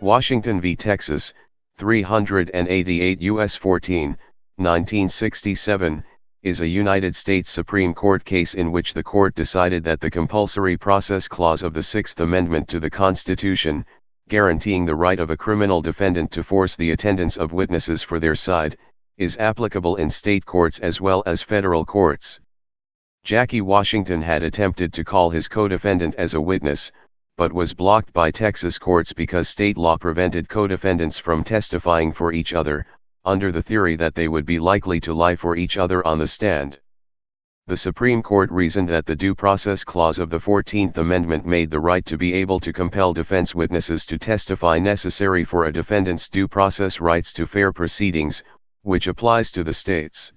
Washington v. Texas, 388 U.S. 14, 1967, is a United States Supreme Court case in which the court decided that the Compulsory Process Clause of the Sixth Amendment to the Constitution, guaranteeing the right of a criminal defendant to force the attendance of witnesses for their side, is applicable in state courts as well as federal courts. Jackie Washington had attempted to call his co-defendant as a witness, but was blocked by Texas courts because state law prevented co-defendants from testifying for each other, under the theory that they would be likely to lie for each other on the stand. The Supreme Court reasoned that the Due Process Clause of the 14th Amendment made the right to be able to compel defense witnesses to testify necessary for a defendant's due process rights to fair proceedings, which applies to the states.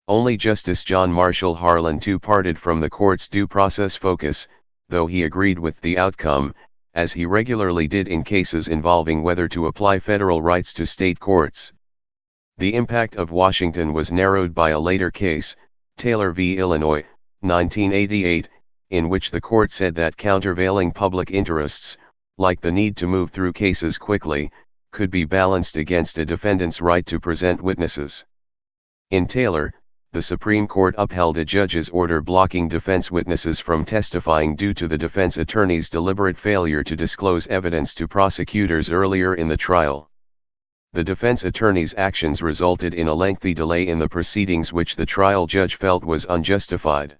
Only Justice John Marshall Harlan II parted from the court's due process focus, though he agreed with the outcome, as he regularly did in cases involving whether to apply federal rights to state courts. The impact of Washington was narrowed by a later case, Taylor v. Illinois, 1988, in which the court said that countervailing public interests, like the need to move through cases quickly, could be balanced against a defendant's right to present witnesses. In Taylor, the Supreme Court upheld a judge's order blocking defense witnesses from testifying due to the defense attorney's deliberate failure to disclose evidence to prosecutors earlier in the trial. The defense attorney's actions resulted in a lengthy delay in the proceedings which the trial judge felt was unjustified.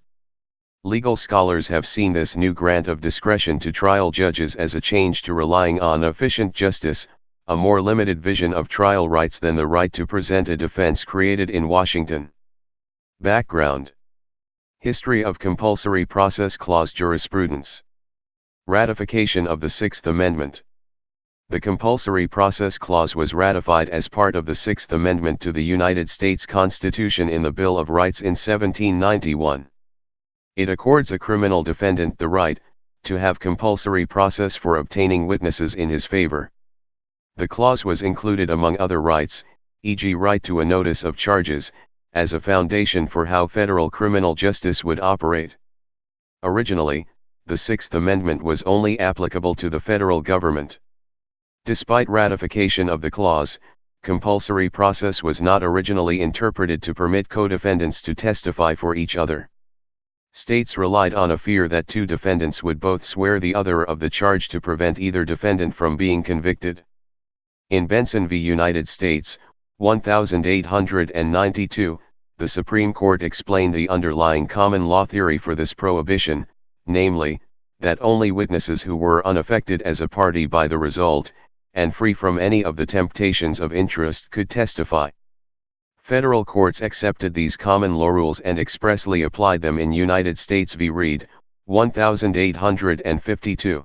Legal scholars have seen this new grant of discretion to trial judges as a change to relying on efficient justice, a more limited vision of trial rights than the right to present a defense created in Washington. Background. History of Compulsory Process Clause jurisprudence. Ratification of the Sixth Amendment. The Compulsory Process Clause was ratified as part of the Sixth Amendment to the United States Constitution in the Bill of Rights in 1791. It accords a criminal defendant the right to have compulsory process for obtaining witnesses in his favor. The clause was included among other rights, e.g. right to a notice of charges, as a foundation for how federal criminal justice would operate. Originally, the Sixth Amendment was only applicable to the federal government. Despite ratification of the clause, compulsory process was not originally interpreted to permit co-defendants to testify for each other. States relied on a fear that two defendants would both swear the other of the charge to prevent either defendant from being convicted. In Benson v. United States, 1892, the Supreme Court explained the underlying common law theory for this prohibition, namely, that only witnesses who were unaffected as a party by the result, and free from any of the temptations of interest could testify. Federal courts accepted these common law rules and expressly applied them in United States v. Reed, 1852.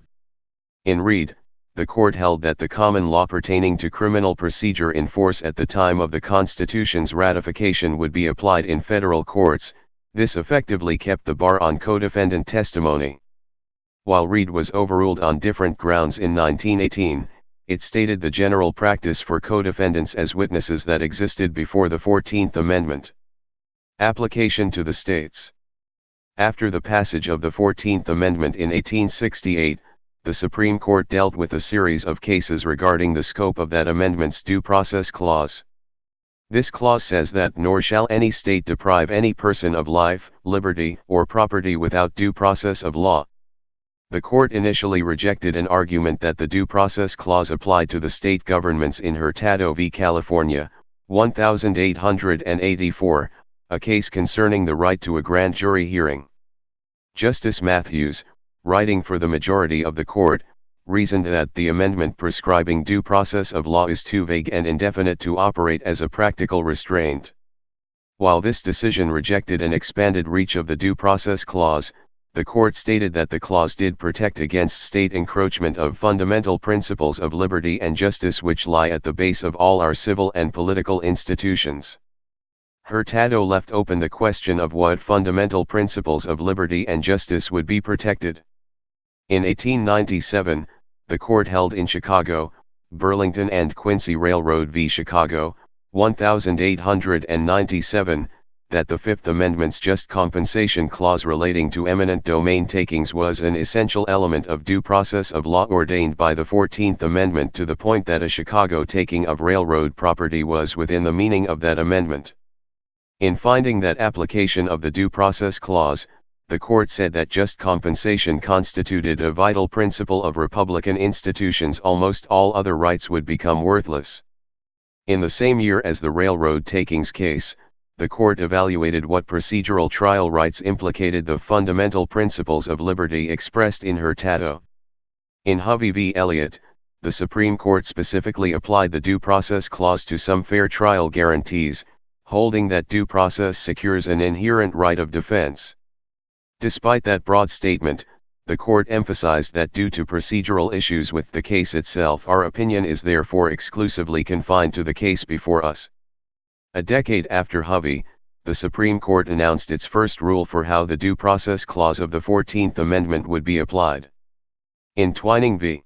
In Reed, the court held that the common law pertaining to criminal procedure in force at the time of the Constitution's ratification would be applied in federal courts. This effectively kept the bar on co-defendant testimony. While Reed was overruled on different grounds in 1918, it stated the general practice for co-defendants as witnesses that existed before the 14th Amendment. Application to the states. After the passage of the 14th Amendment in 1868, the Supreme Court dealt with a series of cases regarding the scope of that amendment's Due Process Clause. This clause says that nor shall any state deprive any person of life, liberty, or property without due process of law. The court initially rejected an argument that the Due Process Clause applied to the state governments in Hurtado v. California, 1884, a case concerning the right to a grand jury hearing. Justice Matthews, writing for the majority of the court, reasoned that the amendment prescribing due process of law is too vague and indefinite to operate as a practical restraint. While this decision rejected an expanded reach of the Due Process Clause, the court stated that the clause did protect against state encroachment of fundamental principles of liberty and justice which lie at the base of all our civil and political institutions. Hurtado left open the question of what fundamental principles of liberty and justice would be protected. In 1897, the court held in Chicago, Burlington and Quincy Railroad v. Chicago, 1897, that the Fifth Amendment's just compensation clause relating to eminent domain takings was an essential element of due process of law ordained by the 14th Amendment, to the point that a Chicago taking of railroad property was within the meaning of that amendment. In finding that application of the Due Process Clause, the court said that just compensation constituted a vital principle of Republican institutions. Almost all other rights would become worthless. In the same year as the railroad takings case, the court evaluated what procedural trial rights implicated the fundamental principles of liberty expressed in Hurtado. In Hovey v. Elliott, the Supreme Court specifically applied the Due Process Clause to some fair trial guarantees, holding that due process secures an inherent right of defense. Despite that broad statement, the court emphasized that due to procedural issues with the case itself, our opinion is therefore exclusively confined to the case before us. A decade after Hovey, the Supreme Court announced its first rule for how the Due Process Clause of the 14th Amendment would be applied. In Twining v.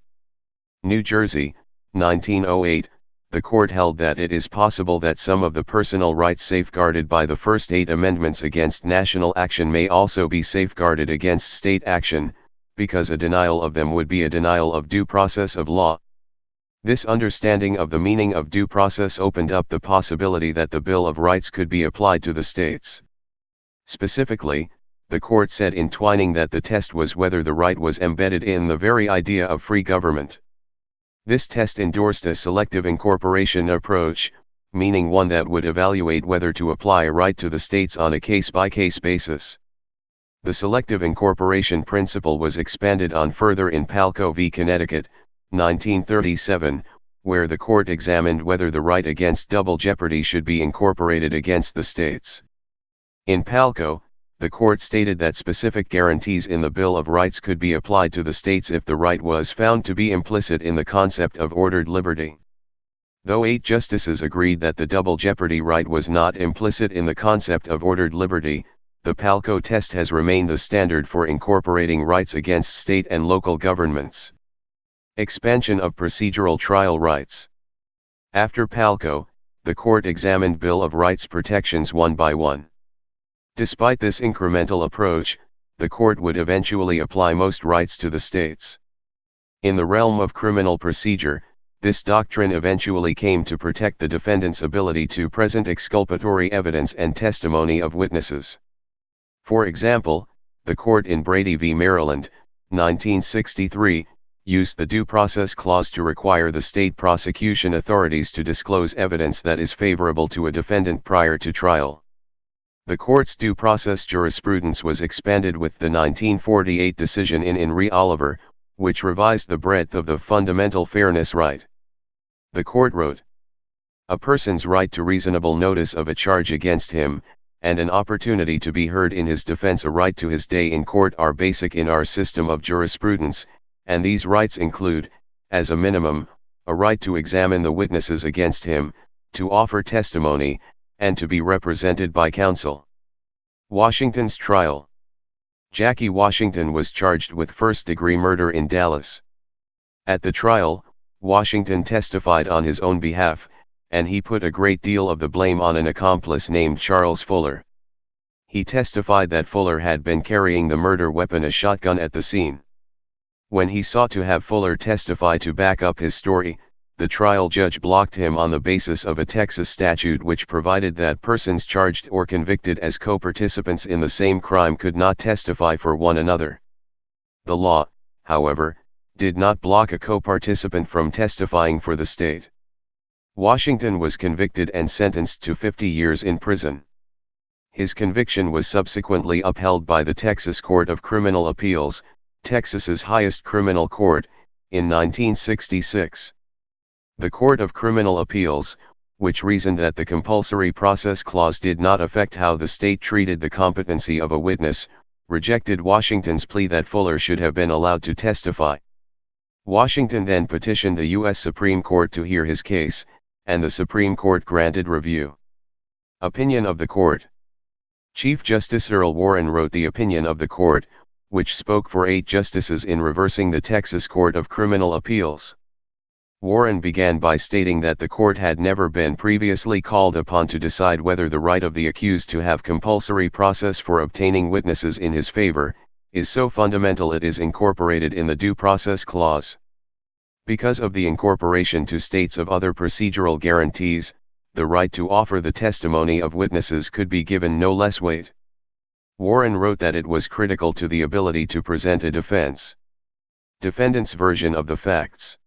New Jersey, 1908, the court held that it is possible that some of the personal rights safeguarded by the first 8 amendments against national action may also be safeguarded against state action, because a denial of them would be a denial of due process of law. This understanding of the meaning of due process opened up the possibility that the Bill of Rights could be applied to the states. Specifically, the court said in Twining that the test was whether the right was embedded in the very idea of free government. This test endorsed a selective incorporation approach, meaning one that would evaluate whether to apply a right to the states on a case-by-case basis. The selective incorporation principle was expanded on further in Palco v. Connecticut, 1937, where the court examined whether the right against double jeopardy should be incorporated against the states. In Palco, the court stated that specific guarantees in the Bill of Rights could be applied to the states if the right was found to be implicit in the concept of ordered liberty. Though 8 justices agreed that the double jeopardy right was not implicit in the concept of ordered liberty, the Palco test has remained the standard for incorporating rights against state and local governments. Expansion of procedural trial rights. After Palco, the court examined Bill of Rights protections one by one. Despite this incremental approach, the court would eventually apply most rights to the states. In the realm of criminal procedure, this doctrine eventually came to protect the defendant's ability to present exculpatory evidence and testimony of witnesses. For example, the court in Brady v. Maryland, 1963, used the Due Process Clause to require the state prosecution authorities to disclose evidence that is favorable to a defendant prior to trial. The court's due process jurisprudence was expanded with the 1948 decision in re Oliver, which revised the breadth of the fundamental fairness right. The court wrote, "A person's right to reasonable notice of a charge against him, and an opportunity to be heard in his defense, a right to his day in court, are basic in our system of jurisprudence, and these rights include, as a minimum, a right to examine the witnesses against him, to offer testimony, and to be represented by counsel." Washington's trial. Jackie Washington was charged with first-degree murder in Dallas. At the trial, Washington testified on his own behalf, and he put a great deal of the blame on an accomplice named Charles Fuller. He testified that Fuller had been carrying the murder weapon, a shotgun, at the scene. When he sought to have Fuller testify to back up his story, the trial judge blocked him on the basis of a Texas statute which provided that persons charged or convicted as co-participants in the same crime could not testify for one another. The law, however, did not block a co-participant from testifying for the state. Washington was convicted and sentenced to 50 years in prison. His conviction was subsequently upheld by the Texas Court of Criminal Appeals, Texas's highest criminal court, in 1966. The Court of Criminal Appeals, which reasoned that the Compulsory Process Clause did not affect how the state treated the competency of a witness, rejected Washington's plea that Fuller should have been allowed to testify. Washington then petitioned the U.S. Supreme Court to hear his case, and the Supreme Court granted review. Opinion of the Court. Chief Justice Earl Warren wrote the opinion of the Court, which spoke for 8 justices in reversing the Texas Court of Criminal Appeals. Warren began by stating that the court had never been previously called upon to decide whether the right of the accused to have compulsory process for obtaining witnesses in his favor is so fundamental it is incorporated in the Due Process Clause. Because of the incorporation to states of other procedural guarantees, the right to offer the testimony of witnesses could be given no less weight. Warren wrote that it was critical to the ability to present a defendant's version of the facts.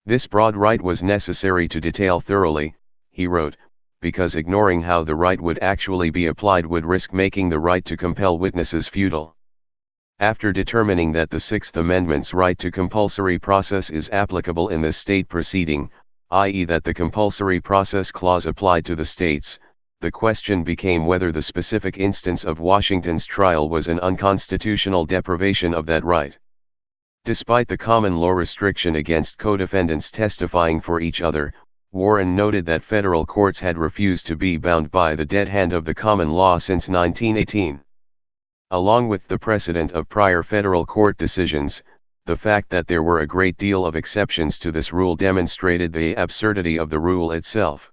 This broad right was necessary to detail thoroughly, he wrote, because ignoring how the right would actually be applied would risk making the right to compel witnesses futile. After determining that the Sixth Amendment's right to compulsory process is applicable in the state proceeding, i.e. that the Compulsory Process Clause applied to the states, the question became whether the specific instance of Washington's trial was an unconstitutional deprivation of that right. Despite the common law restriction against co-defendants testifying for each other, Warren noted that federal courts had refused to be bound by the dead hand of the common law since 1918. Along with the precedent of prior federal court decisions, the fact that there were a great deal of exceptions to this rule demonstrated the absurdity of the rule itself.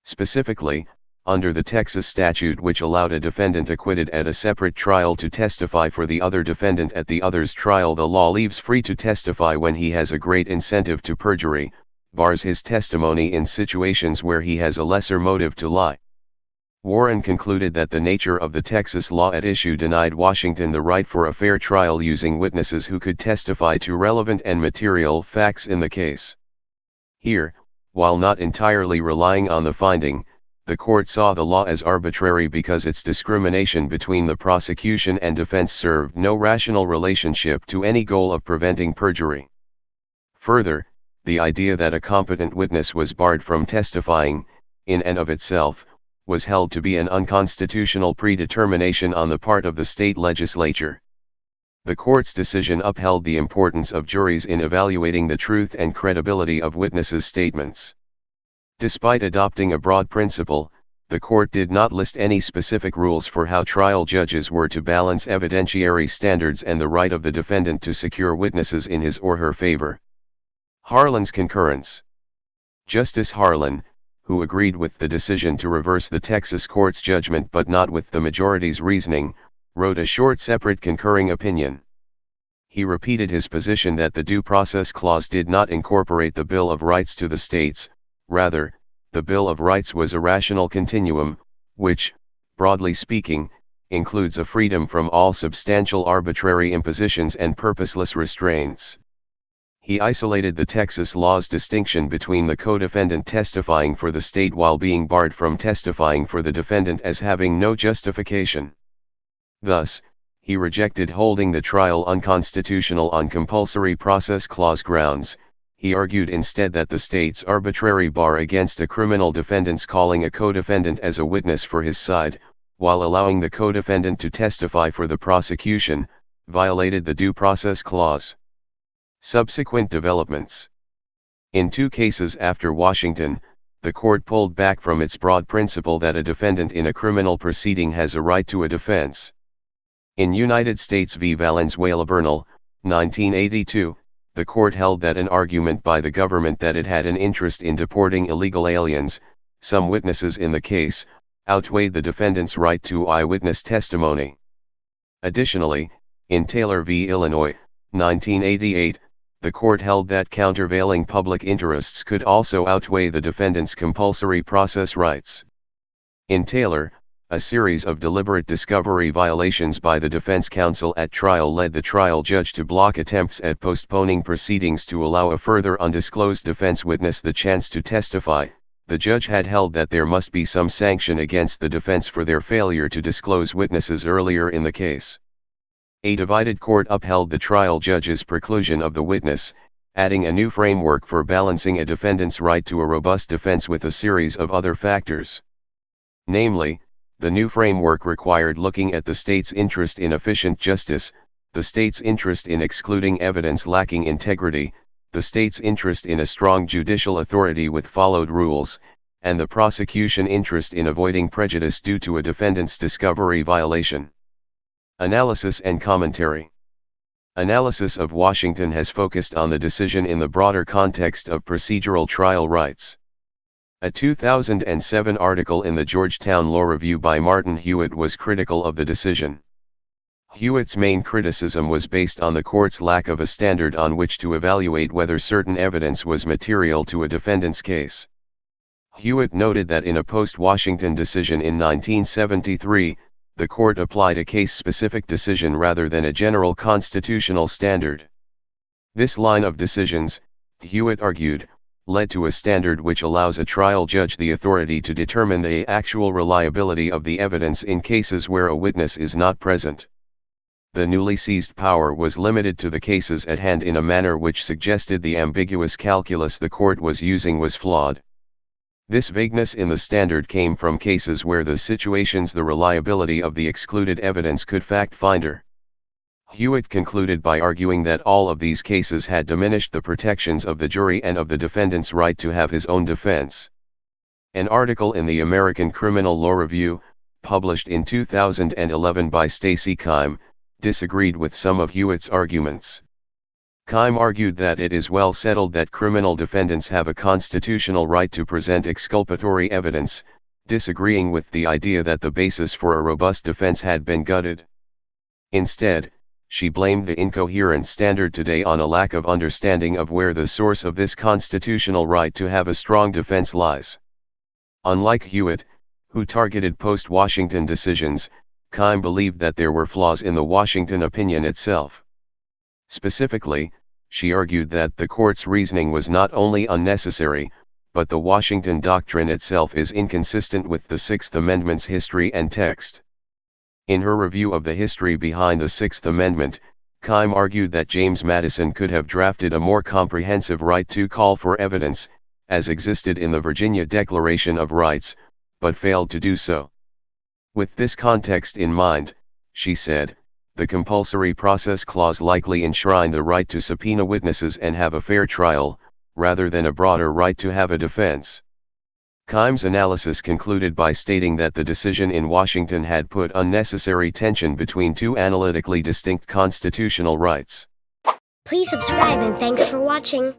Specifically, under the Texas statute which allowed a defendant acquitted at a separate trial to testify for the other defendant at the other's trial, the law leaves free to testify when he has a great incentive to perjury, bars his testimony in situations where he has a lesser motive to lie. Warren concluded that the nature of the Texas law at issue denied Washington the right for a fair trial using witnesses who could testify to relevant and material facts in the case. Here, while not entirely relying on the finding, the court saw the law as arbitrary because its discrimination between the prosecution and defense served no rational relationship to any goal of preventing perjury. Further, the idea that a competent witness was barred from testifying, in and of itself, was held to be an unconstitutional predetermination on the part of the state legislature. The court's decision upheld the importance of juries in evaluating the truth and credibility of witnesses' statements. Despite adopting a broad principle, the court did not list any specific rules for how trial judges were to balance evidentiary standards and the right of the defendant to secure witnesses in his or her favor. Harlan's concurrence. Justice Harlan, who agreed with the decision to reverse the Texas court's judgment but not with the majority's reasoning, wrote a short separate concurring opinion. He repeated his position that the Due Process Clause did not incorporate the Bill of Rights to the states. Rather, the Bill of Rights was a rational continuum, which, broadly speaking, includes a freedom from all substantial arbitrary impositions and purposeless restraints. He isolated the Texas law's distinction between the co-defendant testifying for the state while being barred from testifying for the defendant as having no justification. Thus, he rejected holding the trial unconstitutional on Compulsory Process Clause grounds. He argued instead that the state's arbitrary bar against a criminal defendant's calling a co-defendant as a witness for his side, while allowing the co-defendant to testify for the prosecution, violated the Due Process Clause. Subsequent developments. In two cases after Washington, the court pulled back from its broad principle that a defendant in a criminal proceeding has a right to a defense. In United States v. Valenzuela-Bernal, 1982, the court held that an argument by the government that it had an interest in deporting illegal aliens, some witnesses in the case, outweighed the defendant's right to eyewitness testimony. Additionally, in Taylor v. Illinois, 1988, the court held that countervailing public interests could also outweigh the defendant's compulsory process rights. In Taylor, a series of deliberate discovery violations by the defense counsel at trial led the trial judge to block attempts at postponing proceedings to allow a further undisclosed defense witness the chance to testify. The judge had held that there must be some sanction against the defense for their failure to disclose witnesses earlier in the case. A divided court upheld the trial judge's preclusion of the witness, adding a new framework for balancing a defendant's right to a robust defense with a series of other factors. Namely, the new framework required looking at the state's interest in efficient justice, the state's interest in excluding evidence lacking integrity, the state's interest in a strong judicial authority with followed rules, and the prosecution interest in avoiding prejudice due to a defendant's discovery violation. Analysis and commentary. Analysis of Washington has focused on the decision in the broader context of procedural trial rights. A 2007 article in the Georgetown Law Review by Martin Hewitt was critical of the decision. Hewitt's main criticism was based on the court's lack of a standard on which to evaluate whether certain evidence was material to a defendant's case. Hewitt noted that in a post-Washington decision in 1973, the court applied a case-specific decision rather than a general constitutional standard. This line of decisions, Hewitt argued, led to a standard which allows a trial judge the authority to determine the actual reliability of the evidence in cases where a witness is not present. The newly seized power was limited to the cases at hand in a manner which suggested the ambiguous calculus the court was using was flawed. This vagueness in the standard came from cases where the reliability of the excluded evidence could fact-finder. Hewitt concluded by arguing that all of these cases had diminished the protections of the jury and of the defendant's right to have his own defense. An article in the American Criminal Law Review, published in 2011 by Stacey Keim, disagreed with some of Hewitt's arguments. Keim argued that it is well settled that criminal defendants have a constitutional right to present exculpatory evidence, disagreeing with the idea that the basis for a robust defense had been gutted. Instead, she blamed the incoherent standard today on a lack of understanding of where the source of this constitutional right to have a strong defense lies. Unlike Hewitt, who targeted post-Washington decisions, Keim believed that there were flaws in the Washington opinion itself. Specifically, she argued that the court's reasoning was not only unnecessary, but the Washington doctrine itself is inconsistent with the Sixth Amendment's history and text. In her review of the history behind the Sixth Amendment, Keim argued that James Madison could have drafted a more comprehensive right to call for evidence, as existed in the Virginia Declaration of Rights, but failed to do so. With this context in mind, she said, the Compulsory Process Clause likely enshrined the right to subpoena witnesses and have a fair trial, rather than a broader right to have a defense. Keim's analysis concluded by stating that the decision in Washington had put unnecessary tension between two analytically distinct constitutional rights. Please subscribe and thanks for watching.